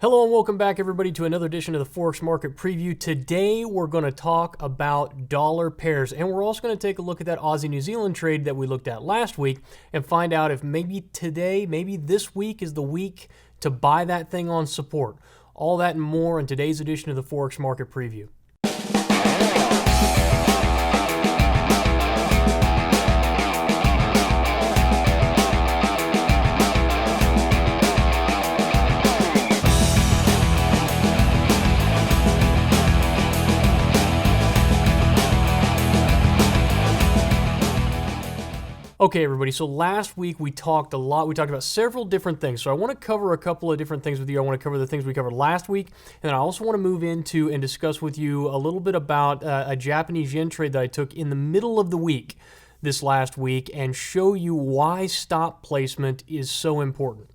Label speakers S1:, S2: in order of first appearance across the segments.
S1: Hello and welcome back everybody to another edition of the Forex Market Preview. Today we're going to talk about dollar pairs, and we're also going to take a look at that Aussie-New Zealand trade that we looked at last week and find out if maybe today, maybe this week is the week to buy that thing on support. All that and more in today's edition of the Forex Market Preview. Okay, everybody, so last week we talked a lot. We talked about several different things. So I want to cover a couple of different things with you. I want to cover the things we covered last week, and then I also want to move into and discuss with you a little bit about a Japanese yen trade that I took in the middle of the week this last week and show you why stop placement is so important.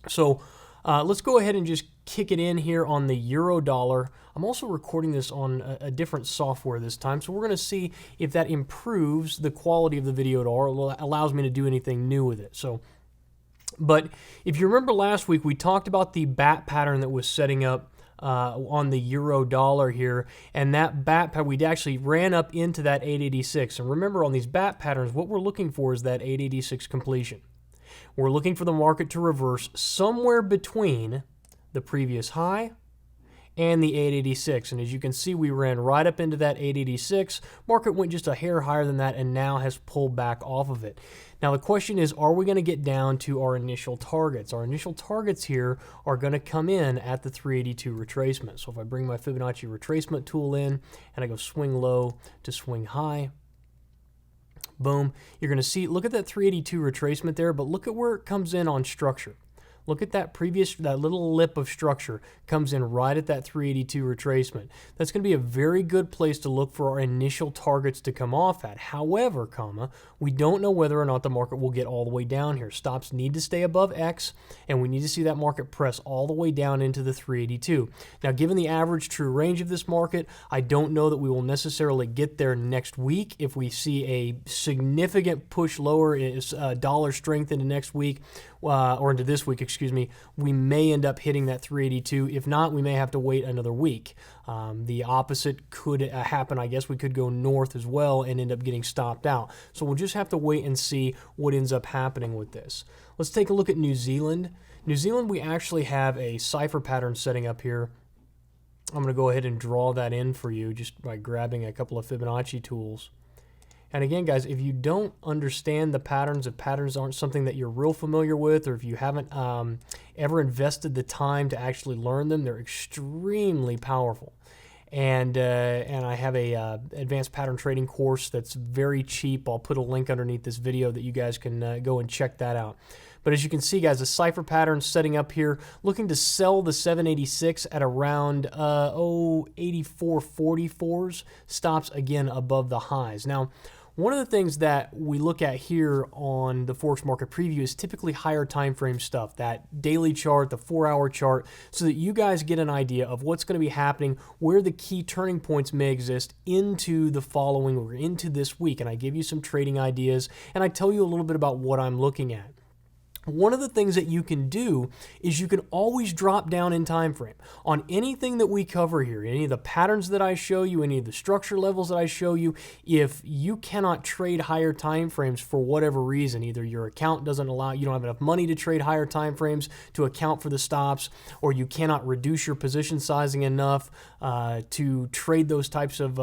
S1: So let's go ahead and just kick it in here on the euro dollar. I'm also recording this on a different software this time, so we're going to see if that improves the quality of the video at all, or allows me to do anything new with it. But if you remember last week, we talked about the bat pattern that was setting up on the euro dollar here, and that bat pattern, we actually ran up into that 886. And remember, on these bat patterns, what we're looking for is that 886 completion. We're looking for the market to reverse somewhere between the previous high and the 886. And as you can see, we ran right up into that 886. Market went just a hair higher than that and now has pulled back off of it. Now the question is, are we going to get down to our initial targets? Our initial targets here are going to come in at the 382 retracement. So if I bring my Fibonacci retracement tool in and I go swing low to swing high, boom, you're going to see, look at that 382 retracement there, but look at where it comes in on structure. Look at that that little lip of structure comes in right at that 382 retracement. That's going to be a very good place to look for our initial targets to come off at. However, we don't know whether or not the market will get all the way down here. Stops need to stay above X, and we need to see that market press all the way down into the 382. Now, given the average true range of this market, I don't know that we will necessarily get there next week. If we see a significant push lower, dollar strength into next week, or into this week, excuse me, we may end up hitting that 382. If not, we may have to wait another week. The opposite could happen. I guess we could go north as well and end up getting stopped out. So we'll just have to wait and see what ends up happening with this. Let's take a look at New Zealand. New Zealand, we actually have a cipher pattern setting up here. I'm going to go ahead and draw that in for you just by grabbing a couple of Fibonacci tools. And again, guys, if you don't understand the patterns, if patterns aren't something that you're real familiar with, or if you haven't ever invested the time to actually learn them, they're extremely powerful. And I have a advanced pattern trading course that's very cheap. I'll put a link underneath this video that you guys can go and check that out. But as you can see, guys, the cipher pattern setting up here, looking to sell the 786 at around 84.44s, stops again above the highs. Now, one of the things that we look at here on the Forex Market Preview is typically higher time frame stuff, that daily chart, the 4-hour chart, so that you guys get an idea of what's going to be happening, where the key turning points may exist into the following or into this week. And I give you some trading ideas, and I tell you a little bit about what I'm looking at. One of the things that you can do is you can always drop down in time frame on anything that we cover here, any of the patterns that I show you, any of the structure levels that I show you. If you cannot trade higher time frames for whatever reason, either your account doesn't allow, you don't have enough money to trade higher time frames to account for the stops, or you cannot reduce your position sizing enough to trade those types of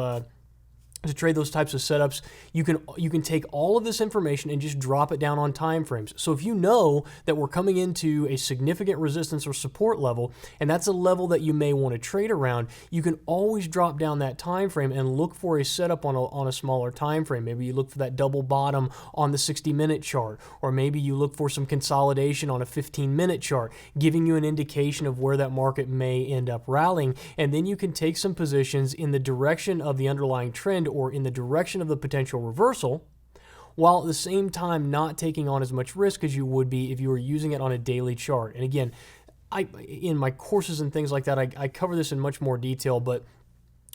S1: setups, you can take all of this information and just drop it down on time frames. So if you know that we're coming into a significant resistance or support level, and that's a level that you may want to trade around, you can always drop down that time frame and look for a setup on a smaller time frame. Maybe you look for that double bottom on the 60-minute chart, or maybe you look for some consolidation on a 15-minute chart, giving you an indication of where that market may end up rallying, and then you can take some positions in the direction of the underlying trend or in the direction of the potential reversal, while at the same time not taking on as much risk as you would be if you were using it on a daily chart. And again, in my courses and things like that, I cover this in much more detail, but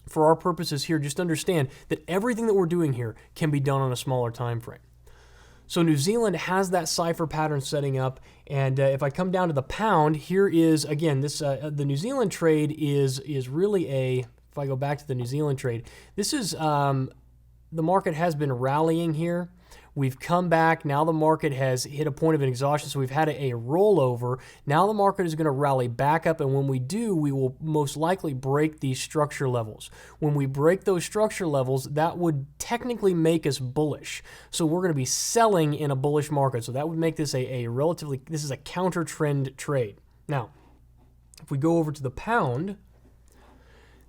S1: for our purposes here, just understand that everything that we're doing here can be done on a smaller time frame. So New Zealand has that cipher pattern setting up, and if I come down to the pound, here is, again, this the New Zealand trade is really a, if I go back to the New Zealand trade, this is, the market has been rallying here. We've come back. Now the market has hit a point of exhaustion, so we've had a rollover. Now the market is going to rally back up, and when we do, we will most likely break these structure levels. When we break those structure levels, that would technically make us bullish. So we're going to be selling in a bullish market. So that would make this a relatively, this is a counter trend trade. Now, if we go over to the pound,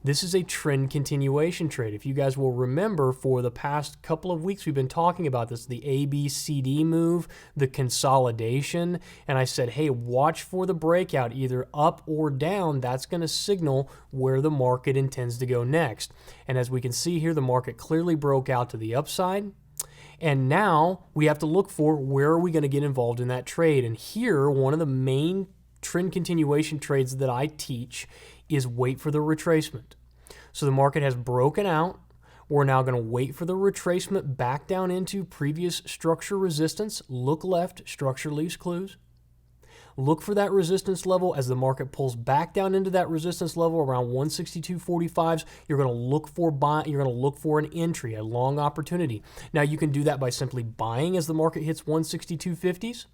S1: this is a trend continuation trade. If you guys will remember, for the past couple of weeks, we've been talking about this, the ABCD move, the consolidation, and I said, hey, watch for the breakout, either up or down. That's going to signal where the market intends to go next. And as we can see here, the market clearly broke out to the upside. And now we have to look for where are we going to get involved in that trade. And here, one of the main trend continuation trades that I teach is wait for the retracement. So the market has broken out. We're now going to wait for the retracement back down into previous structure resistance. Look left, structure leaves clues. Look for that resistance level as the market pulls back down into that resistance level around 162.45s. You're going to look for you're going to look for an entry, a long opportunity. Now you can do that by simply buying as the market hits 162.50s.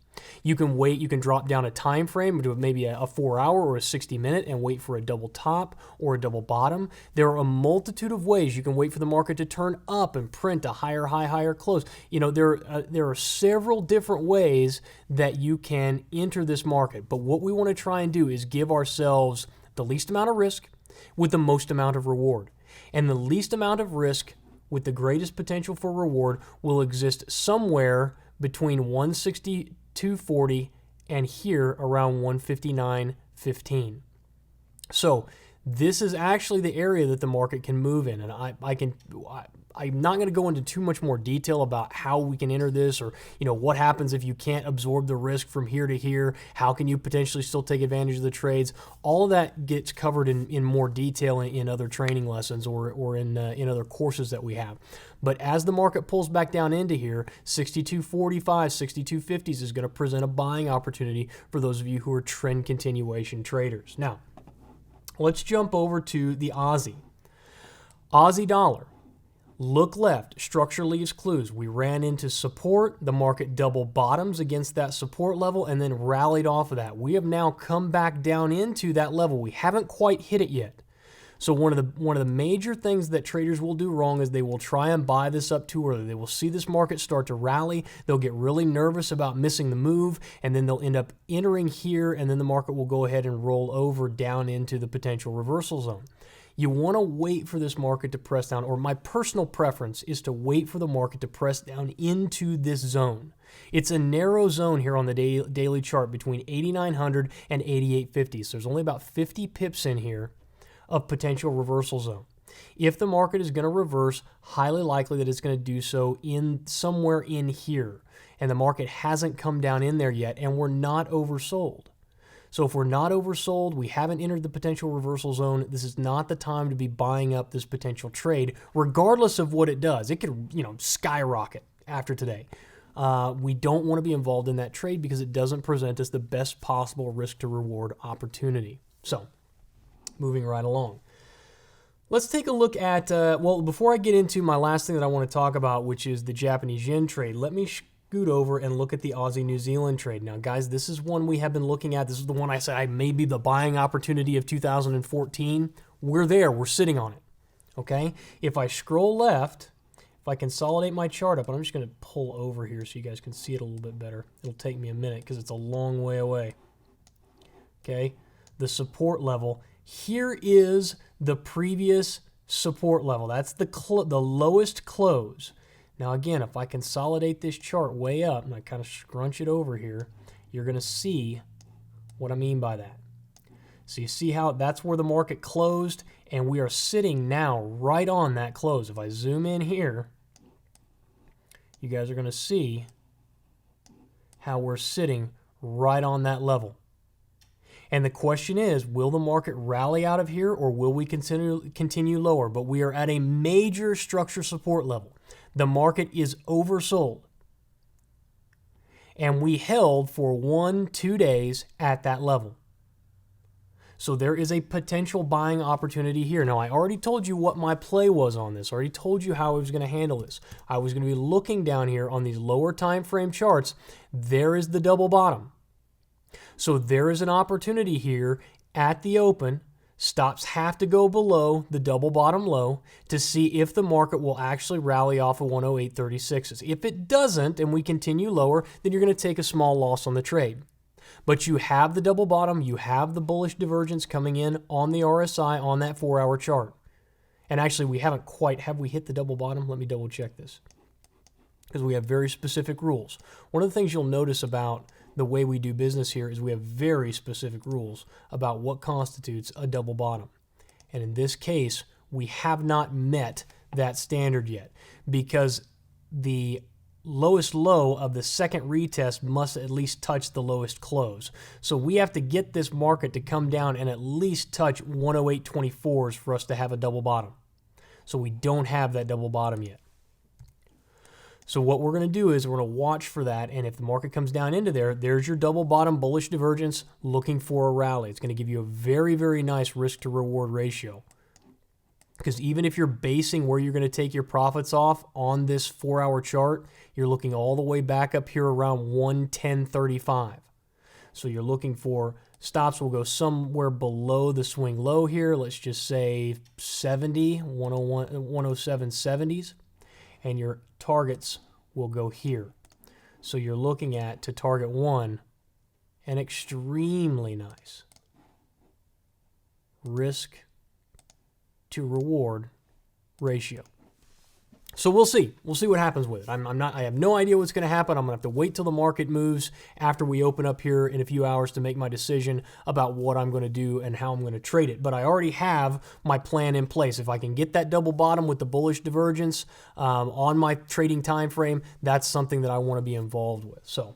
S1: You can wait, you can drop down a time frame to maybe a 4-hour or a 60-minute and wait for a double top or a double bottom. There are a multitude of ways you can wait for the market to turn up and print a higher high, higher close. You know, there are several different ways that you can enter this market. But what we want to try and do is give ourselves the least amount of risk with the most amount of reward. And the least amount of risk with the greatest potential for reward will exist somewhere between 162.40 and here around 159.15. So this is actually the area that the market can move in, and I'm not going to go into too much more detail about how we can enter this, or what happens if you can't absorb the risk from here to here. How can you potentially still take advantage of the trades? All of that gets covered in more detail in other training lessons or in other courses that we have. But as the market pulls back down into here, 62.45, 62.50s is going to present a buying opportunity for those of you who are trend continuation traders. Now, let's jump over to the Aussie. Aussie dollar. Look left, structure leaves clues. We ran into support. The market double bottoms against that support level and then rallied off of that. We have now come back down into that level. We haven't quite hit it yet. So one of the major things that traders will do wrong is they will try and buy this up too early. They will see this market start to rally. They'll get really nervous about missing the move, and then they'll end up entering here, and then the market will go ahead and roll over down into the potential reversal zone. You want to wait for this market to press down, or my personal preference is to wait for the market to press down into this zone. It's a narrow zone here on the daily chart between 8,900 and 8,850. So there's only about 50 pips in here of potential reversal zone. If the market is going to reverse, highly likely that it's going to do so in somewhere in here. And the market hasn't come down in there yet, and we're not oversold. So if we're not oversold, we haven't entered the potential reversal zone, this is not the time to be buying up this potential trade, regardless of what it does. It could, skyrocket after today. We don't want to be involved in that trade because it doesn't present us the best possible risk to reward opportunity. So, moving right along. Let's take a look at, before I get into my last thing that I want to talk about, which is the Japanese yen trade, let me scoot over and look at the Aussie-New Zealand trade. Now, guys, this is one we have been looking at. This is the one I said may be the buying opportunity of 2014. We're there. We're sitting on it, okay? If I scroll left, if I consolidate my chart up, and I'm just going to pull over here so you guys can see it a little bit better. It'll take me a minute because it's a long way away, okay? The support level. Here is the previous support level. That's the lowest close. Now again, if I consolidate this chart way up and I kind of scrunch it over here, you're going to see what I mean by that. So you see how that's where the market closed, and we are sitting now right on that close. If I zoom in here, you guys are going to see how we're sitting right on that level. And the question is, will the market rally out of here, or will we continue lower? But we are at a major structure support level. The market is oversold. And we held for 1-2 days at that level. So there is a potential buying opportunity here. Now, I already told you what my play was on this. I already told you how I was going to handle this. I was going to be looking down here on these lower time frame charts. There is the double bottom. So there is an opportunity here at the open. Stops have to go below the double bottom low to see if the market will actually rally off of 108.36s. If it doesn't and we continue lower, then you're going to take a small loss on the trade. But you have the double bottom, you have the bullish divergence coming in on the RSI on that 4-hour chart. And actually, we haven't quite, have we hit the double bottom? Let me double check this. Because we have very specific rules. One of the things you'll notice about the way we do business here is we have very specific rules about what constitutes a double bottom. And in this case, we have not met that standard yet because the lowest low of the second retest must at least touch the lowest close. So we have to get this market to come down and at least touch 108.24s for us to have a double bottom. So we don't have that double bottom yet. So what we're going to do is we're going to watch for that, and if the market comes down into there, there's your double bottom bullish divergence looking for a rally. It's going to give you a very, very nice risk to reward ratio. Because even if you're basing where you're going to take your profits off on this 4-hour chart, you're looking all the way back up here around 110.35. So you're looking for stops will go somewhere below the swing low here. Let's just say 70, 101, 107.70s. And your targets will go here. So you're looking at, to target one, an extremely nice risk to reward ratio. So we'll see. We'll see what happens with it. I have no idea what's going to happen. I'm going to have to wait till the market moves after we open up here in a few hours to make my decision about what I'm going to do and how I'm going to trade it. But I already have my plan in place. If I can get that double bottom with the bullish divergence on my trading time frame, that's something that I want to be involved with. So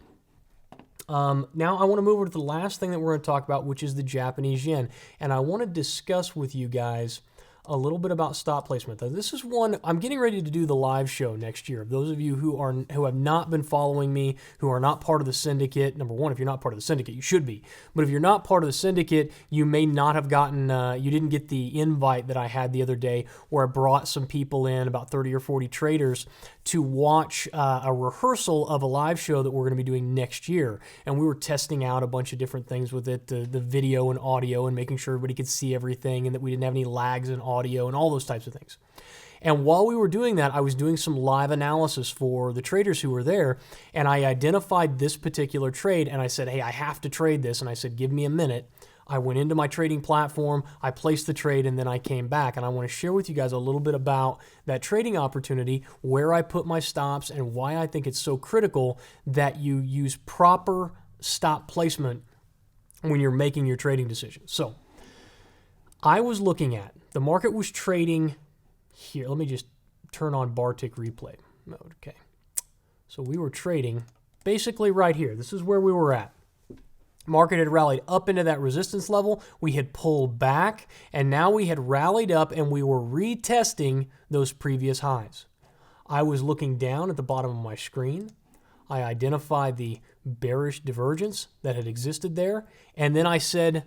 S1: now I want to move over to the last thing that we're going to talk about, which is the Japanese yen. And I want to discuss with you guys a little bit about stop placement. Now, this is one I'm getting ready to do the live show next year. Those of you who have not been following me, who are not part of the syndicate, number one, if you're not part of the syndicate, you should be. But if you're not part of the syndicate, you may not have gotten, you didn't get the invite that I had the other day where I brought some people in, about 30 or 40 traders, to watch a rehearsal of a live show that we're going to be doing next year. And we were testing out a bunch of different things with it, the video and audio, and making sure everybody could see everything and that we didn't have any lags in audio and all those types of things. And while we were doing that, I was doing some live analysis for the traders who were there, and I identified this particular trade, and I said, hey, I have to trade this, and I said, give me a minute. I went into my trading platform, I placed the trade, and then I came back. And I want to share with you guys a little bit about that trading opportunity, where I put my stops, and why I think it's so critical that you use proper stop placement when you're making your trading decisions. So I was looking at, the market was trading here. Let me just turn on bar tick replay mode. Okay. So we were trading basically right here. This is where we were at. Market had rallied up into that resistance level. We had pulled back, and now we had rallied up, and we were retesting those previous highs. I was looking down at the bottom of my screen. I identified the bearish divergence that had existed there, and then I said,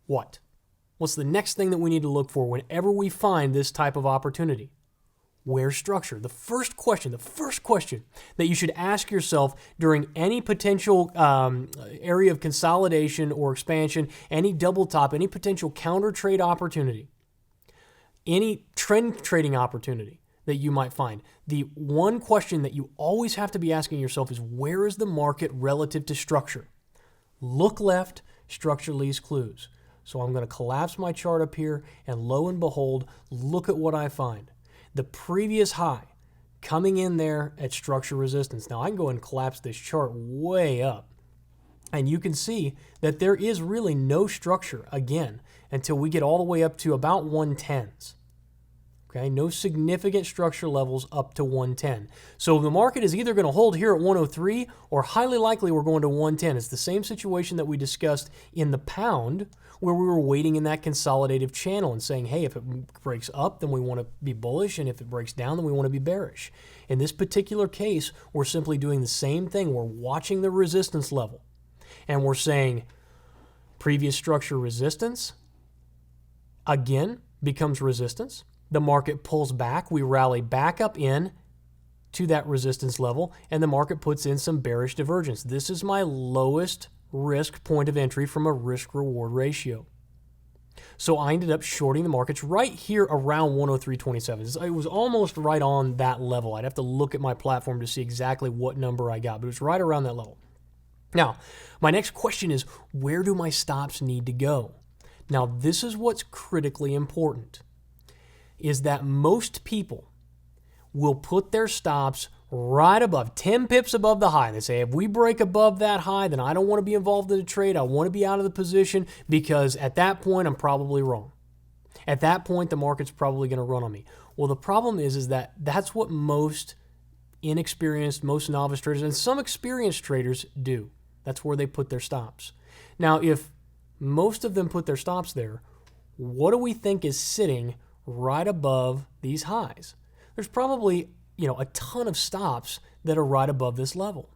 S1: what? What's the next thing that we need to look for whenever we find this type of opportunity? Where's structure? The first question that you should ask yourself during any potential area of consolidation or expansion, any double top, any potential counter trade opportunity, any trend trading opportunity that you might find, the one question that you always have to be asking yourself is, where is the market relative to structure? Look left, structure leaves clues. So I'm going to collapse my chart up here, and lo and behold, look at what I find. The previous high coming in there at structure resistance. Now I can go and collapse this chart way up, and you can see that there is really no structure again until we get all the way up to about 110s. Okay, no significant structure levels up to 110. So the market is either going to hold here at 103 or highly likely we're going to 110. It's the same situation that we discussed in the pound where we were waiting in that consolidative channel and saying, hey, if it breaks up, then we want to be bullish, and if it breaks down, then we want to be bearish. In this particular case, we're simply doing the same thing. We're watching the resistance level, and we're saying previous structure resistance, again, becomes resistance. The market pulls back. We rally back up in to that resistance level, and the market puts in some bearish divergence. This is my lowest risk point of entry from a risk-reward ratio. So I ended up shorting the markets right here around 103.27. It was almost right on that level. I'd have to look at my platform to see exactly what number I got, but it was right around that level. Now, my next question is, where do my stops need to go? Now, this is what's critically important, is that most people will put their stops right above, 10 pips above the high. They say, if we break above that high, then I don't want to be involved in the trade. I want to be out of the position because at that point, I'm probably wrong. At that point, the market's probably going to run on me. Well, the problem is that that's what most inexperienced, most novice traders, and some experienced traders do. That's where they put their stops. Now, if most of them put their stops there, what do we think is sitting right above these highs? There's probably, a ton of stops that are right above this level.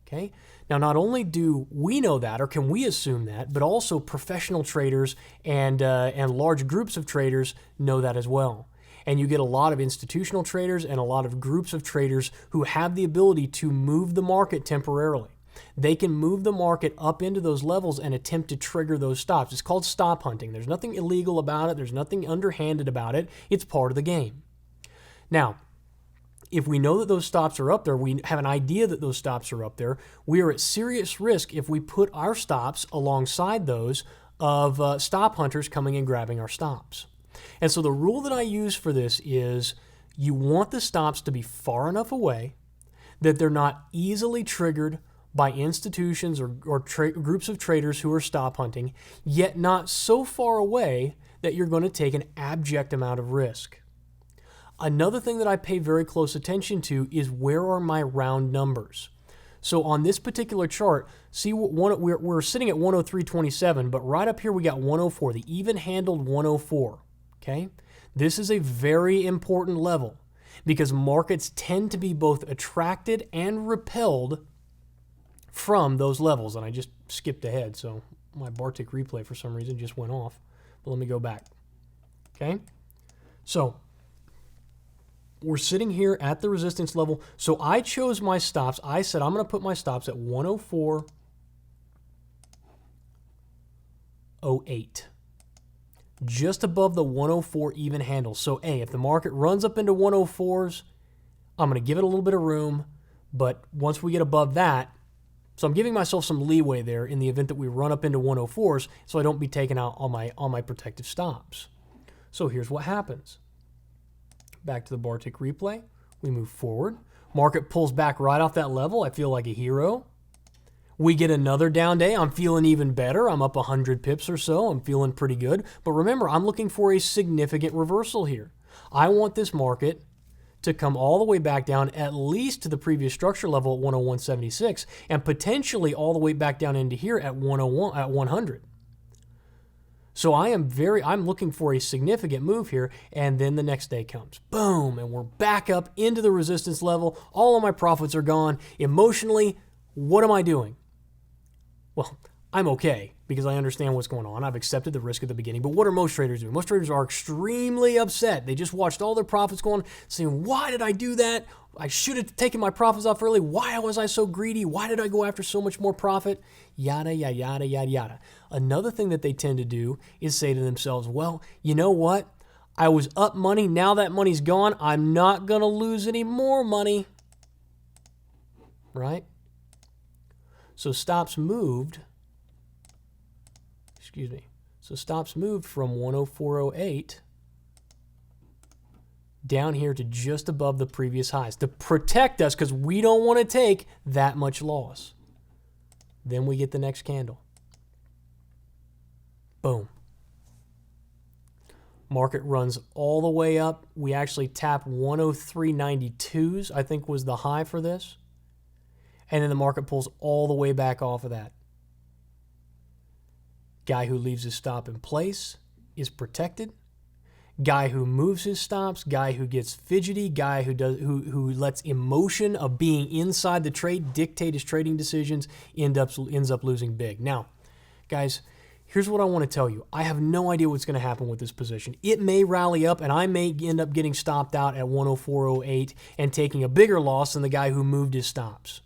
S1: Okay? Now, not only do we know that, or can we assume that, but also professional traders and large groups of traders know that as well. And you get a lot of institutional traders and a lot of groups of traders who have the ability to move the market temporarily. They can move the market up into those levels and attempt to trigger those stops. It's called stop hunting. There's nothing illegal about it. There's nothing underhanded about it. It's part of the game. Now, if we know that those stops are up there, we have an idea that those stops are up there, we are at serious risk if we put our stops alongside those of stop hunters coming and grabbing our stops. And so the rule that I use for this is you want the stops to be far enough away that they're not easily triggered by institutions or groups of traders who are stop hunting, yet not so far away that you're going to take an abject amount of risk. Another thing that I pay very close attention to is where are my round numbers. So on this particular chart, see we're sitting at 103.27, but right up here we got 104, the even-handled 104. Okay, this is a very important level because markets tend to be both attracted and repelled from those levels. And I just skipped ahead, so my Bartik replay for some reason just went off. But let me go back. Okay, so we're sitting here at the resistance level. So I chose my stops. I said I'm going to put my stops at 104.08. Just above the 104 even handle. So if the market runs up into 104s, I'm going to give it a little bit of room. But once we get above that, so I'm giving myself some leeway there in the event that we run up into 104s so I don't be taking out all my protective stops. So here's what happens. Back to the Bartik replay. We move forward. Market pulls back right off that level. I feel like a hero. We get another down day. I'm feeling even better. I'm up 100 pips or so. I'm feeling pretty good. But remember, I'm looking for a significant reversal here. I want this market to come all the way back down at least to the previous structure level at 101.76 and potentially all the way back down into here at 101 at 100. So I'm looking for a significant move here, and then the next day comes. Boom, and we're back up into the resistance level. All of my profits are gone. Emotionally, what am I doing? Well, I'm okay because I understand what's going on. I've accepted the risk at the beginning. But what are most traders doing? Most traders are extremely upset. They just watched all their profits go on, saying, why did I do that? I should have taken my profits off early. Why was I so greedy? Why did I go after so much more profit? Yada, yada, yada, yada, yada. Another thing that they tend to do is say to themselves, well, you know what? I was up money. Now that money's gone. I'm not going to lose any more money. Right? So stops moved. So stops moved from 104.08 down here to just above the previous highs to protect us because we don't want to take that much loss. Then we get the next candle. Boom. Market runs all the way up. We actually tap 103.92s, I think was the high for this. And then the market pulls all the way back off of that. Guy who leaves his stop in place is protected. Guy who moves his stops, guy who gets fidgety, guy who lets emotion of being inside the trade dictate his trading decisions ends up losing big. Now, guys, here's what I want to tell you. I have no idea what's going to happen with this position. It may rally up, and I may end up getting stopped out at 104.08 and taking a bigger loss than the guy who moved his stops.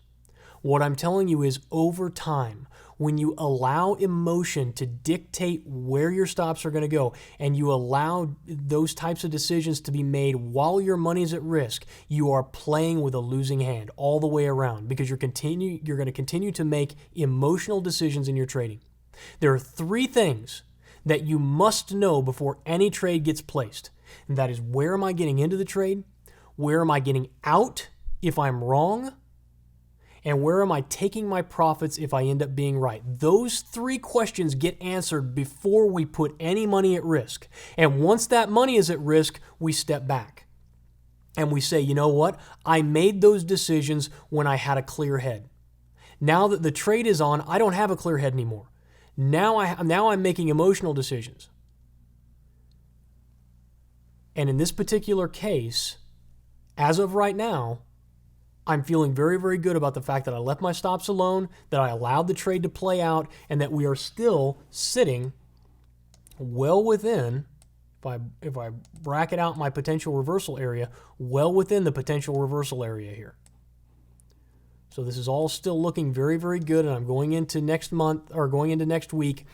S1: What I'm telling you is, over time, when you allow emotion to dictate where your stops are going to go, and you allow those types of decisions to be made while your money is at risk, you are playing with a losing hand all the way around, because you're going to continue to make emotional decisions in your trading. There are 3 things that you must know before any trade gets placed. And that is, where am I getting into the trade? Where am I getting out if I'm wrong? And where am I taking my profits if I end up being right? Those 3 questions get answered before we put any money at risk. And once that money is at risk, we step back. And we say, you know what? I made those decisions when I had a clear head. Now that the trade is on, I don't have a clear head anymore. Now I'm making emotional decisions. And in this particular case, as of right now, I'm feeling very, very good about the fact that I left my stops alone, that I allowed the trade to play out, and that we are still sitting well within, if I bracket out my potential reversal area, well within the potential reversal area here. So this is all still looking very, very good, and I'm going into next month, or going into next week,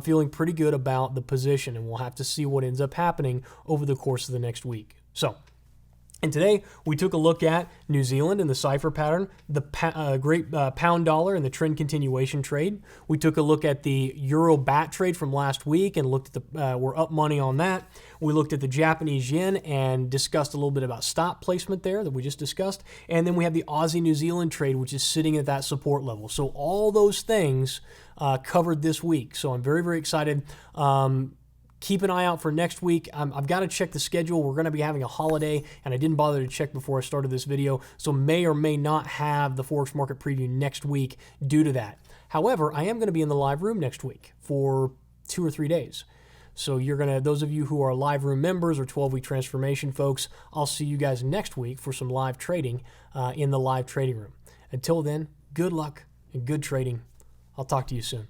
S1: feeling pretty good about the position, and we'll have to see what ends up happening over the course of the next week. So, and today, we took a look at New Zealand and the cipher pattern, the great pound dollar and the trend continuation trade. We took a look at the euro bat trade from last week and looked at we're up money on that. We looked at the Japanese yen and discussed a little bit about stop placement there that we just discussed. And then we have the Aussie New Zealand trade, which is sitting at that support level. So all those things covered this week. So I'm very, very excited. Keep an eye out for next week. I've got to check the schedule. We're going to be having a holiday, and I didn't bother to check before I started this video, so may or may not have the Forex market preview next week due to that. However, I am going to be in the live room next week for 2 or 3 days. So those of you who are live room members or 12-week transformation folks, I'll see you guys next week for some live trading in the live trading room. Until then, good luck and good trading. I'll talk to you soon.